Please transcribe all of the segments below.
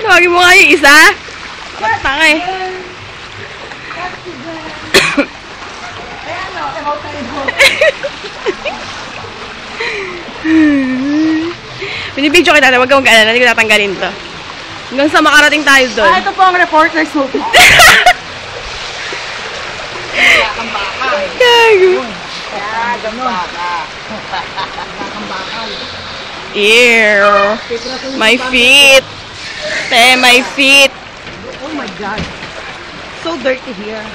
Tawagin mo nga yung isa. Matang eh. Binibidyo kita na, huwag ka mag-alala, hindi ko tatanggalin to. Hanggang sa makarating tayo doon. Ito po ang reporter's notebook. Gago. Ew. My feet. My feet. Oh my God. So dirty here.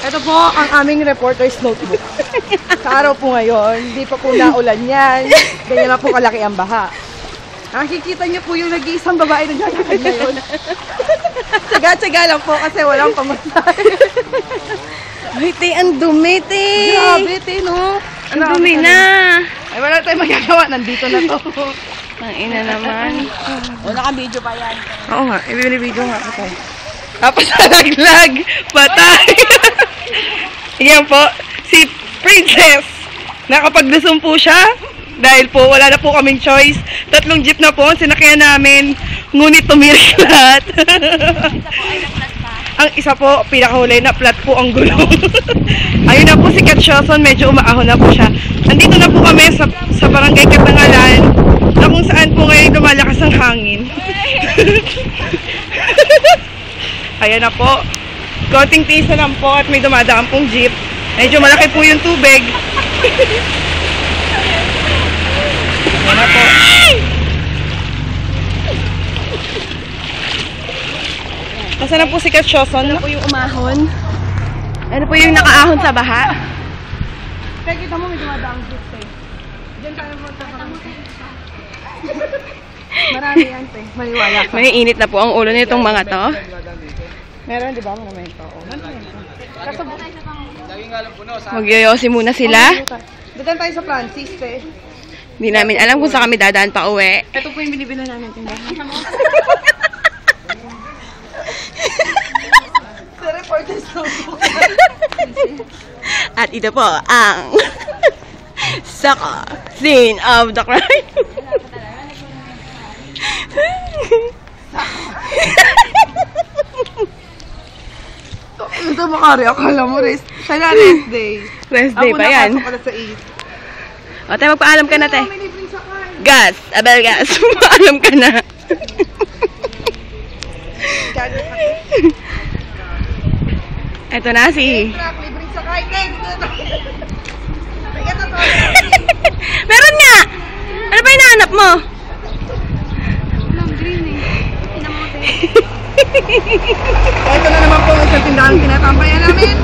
Ito po ang aming reporter's notebook. Sa araw po ngayon, hindi pa po naulan yan. Ganyan na po kalaki ang baha. Nakikita niyo po yung nag-iisang babae na gagawin ngayon. Tsaga-tsaga lang po kasi walang pamatay. Ay, te, ang dumi, te. Grabe, te, no? Ang dumi na. Ay, wala tayong magagawa. Nandito na to. Ang ina naman. O, naka-video pa yan. Oo nga, ibinibidyo nga ako tayo. Tapos nalaglag. Patay. Yan po, si Princess. Nakapaglusong po siya. Dahil po, wala na po kaming choice. 3 jeep na po ang sinakyan namin. Ngunit tumirik lahat. Ang isa po, pinakahuli na flat po ang gulong. Ayun na po si Katsioson, medyo umaahon na po siya. Andito na po kami sa barangay Katangalan, na kung saan po ngayon lumalakas ang hangin. Ayan na po. Konting tisa lang po at may dumadaan pong jeep. Medyo malaki po yung tubig. Ayan na po. Nasaan na po si Katsioson? Ano po yung umahon? Ano po yung nakaahon sa baha? Kaya kita mo may dumadaang jeep, te. Diyan tayo po sa Marami yan, te. Maniwala ka. May init na po ang ulo nitong mga to. Meron, di ba? Marami ito. Magyoyosi muna sila. Dadaan tayo sa Francis, te. Hindi namin alam kung saan kami dadaan pa uwi. Ito po yung binibilan namin tindahan. Sa reporter's notebook. At ito po ang saka scene of the crime. Ito makari, akala mo rest. Sana rest day. Rest day pa yan. Ako nakasok pala sa 8. O, tayo magpaalam ka na, te. May libreng sakay. Gas! Abel gas! Magpaalam ka na. Ito na si... Libreng sakay. Meron nga! Ano ba hinahanap mo? Ito na naman po sa tindahan kinatampayan namin.